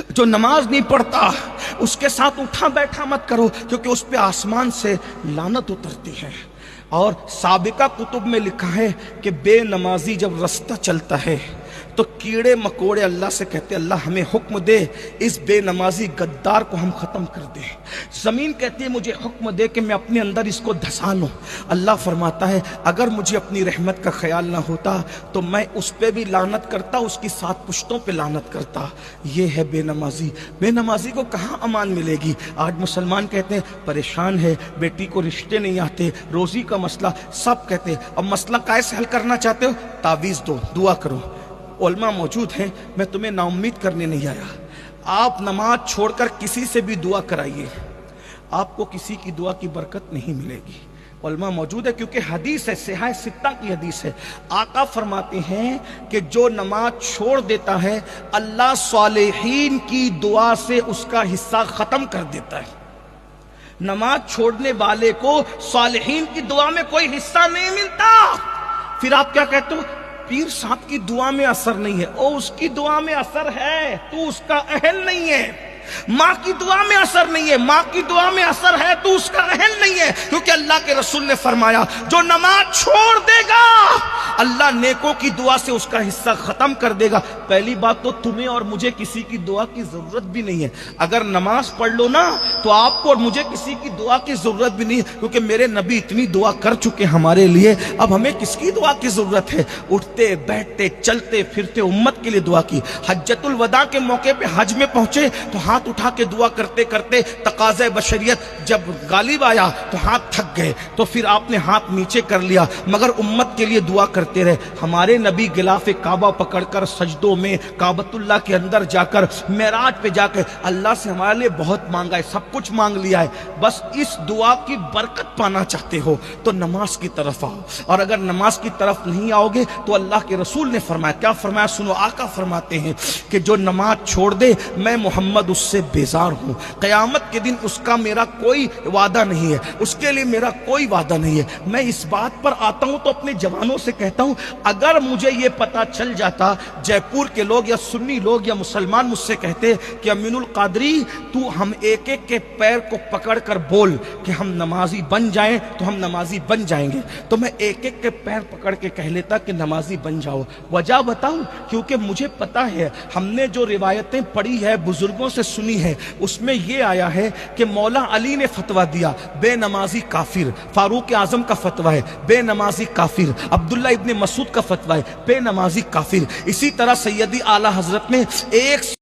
جو نماز نہیں پڑھتا اس کے ساتھ اٹھا بیٹھا مت کرو، کیونکہ اس پہ آسمان سے لعنت اترتی ہے۔ اور سابقہ کتب میں لکھا ہے کہ بے نمازی جب رستہ چلتا ہے تو کیڑے مکوڑے اللہ سے کہتے ہیں اللہ ہمیں حکم دے اس بے نمازی غدار کو ہم ختم کر دیں۔ زمین کہتی ہے مجھے حکم دے کہ میں اپنے اندر اس کو دھسا لوں۔ اللہ فرماتا ہے اگر مجھے اپنی رحمت کا خیال نہ ہوتا تو میں اس پہ بھی لعنت کرتا، اس کی 7 پشتوں پہ لعنت کرتا۔ یہ ہے بے نمازی۔ بے نمازی کو کہاں امان ملے گی؟ آج مسلمان کہتے ہیں پریشان ہے، بیٹی کو رشتے نہیں آتے، روزی کا مسئلہ، سب کہتے ہیں اب مسئلہ کیسے حل کرنا چاہتے ہو؟ تعویذ دو، دعا کرو۔ علماء موجود ہیں، میں تمہیں نا امید کرنے نہیں آیا۔ آپ نماز چھوڑ کر کسی سے بھی دعا کرائیے، آپ کو کسی کی دعا کی برکت نہیں ملے گی۔ علماء موجود ہے، کیونکہ حدیث ہے، صحیح ستہ کی حدیث ہے۔ آقا فرماتے ہیں کہ جو نماز چھوڑ دیتا ہے اللہ صالحین کی دعا سے اس کا حصہ ختم کر دیتا ہے۔ نماز چھوڑنے والے کو صالحین کی دعا میں کوئی حصہ نہیں ملتا۔ پھر آپ کیا کہتے ہو؟ پیر صاحب کی دعا میں اثر نہیں ہے۔ او اس کی دعا میں اثر ہے، تو اس کا اہل نہیں ہے۔ ماں کی دعا میں اثر نہیں ہے، ماں کی دعا میں اثر ہے، تو اس کا اہل نہیں ہے، کیونکہ اللہ کے رسول نے فرمایا جو نماز چھوڑ دے گا اللہ نیکوں کی دعا سے اس کا حصہ ختم کر دے گا۔ پہلی بات تو تمہیں اور مجھے کسی کی دعا کی ضرورت بھی نہیں ہے۔ اگر نماز پڑھ لو نا تو آپ کو اور مجھے کسی کی دعا کی ضرورت بھی نہیں ہے، کیونکہ میرے نبی اتنی دعا کر چکے ہمارے لیے، اب ہمیں کس کی دعا کی ضرورت ہے؟ اٹھتے بیٹھتے چلتے پھرتے امت کے لیے دعا کی۔ حجۃ الوداع کے موقع پہ حج میں پہنچے تو ہاتھ اٹھا کے دعا کرتے کرتے تقاضۂ بشریت جب غالب آیا تو ہاتھ تھک گئے، تو پھر آپ نے ہاتھ نیچے کر لیا، مگر امت کے لیے دعا کرتے رہے۔ ہمارے نبی غلاف کعبہ پکڑ کر سجدوں میں کعبۃ اللہ کے اندر جا کر معراج پہ جا کر اللہ سے ہمارے لیے بہت مانگا ہے، سب کچھ مانگ لیا ہے، بس اس دعا کی برکت پانا چاہتے ہو تو نماز کی طرف آؤ، اور اگر نماز کی طرف نہیں آؤ گے تو اللہ کے رسول نے فرمایا، کیا فرمایا سنو، آقا فرماتے ہیں کہ جو نماز چھوڑ دے میں محمد اس سے بیزار ہوں، قیامت کے دن اس کا میرا کوئی وعدہ نہیں ہے، اس کے لیے میرا کوئی وعدہ نہیں ہے۔ میں اس بات پر آتا ہوں تو اپنے جوانوں سے کہتا ہوں اگر مجھے یہ پتا چل جاتا، جے پور کے لوگ یا سنی لوگ یا مسلمان مجھ سے کہتے کہ امین القادری تو ہم ایک ایک کے پیر کو پکڑ کر بول کہ ہم نمازی بن جائیں تو ہم نمازی بن جائیں گے، تو میں ایک ایک کے پیر پکڑ کے کہہ لیتا کہ نمازی بن جاؤ۔ وجہ بتاؤں؟ کیونکہ مجھے پتا ہے، ہم نے جو روایتیں پڑھی ہے بزرگوں سے سنی ہے اس میں یہ آیا ہے کہ مولا علی نے فتویٰ دیا بے نمازی کافر، فاروق اعظم کا فتویٰ ہے بے نمازی کافر، عبداللہ ابن مسعود کا فتویٰ ہے بے نمازی کافر، اسی طرح سیدی اعلیٰ حضرت نے 100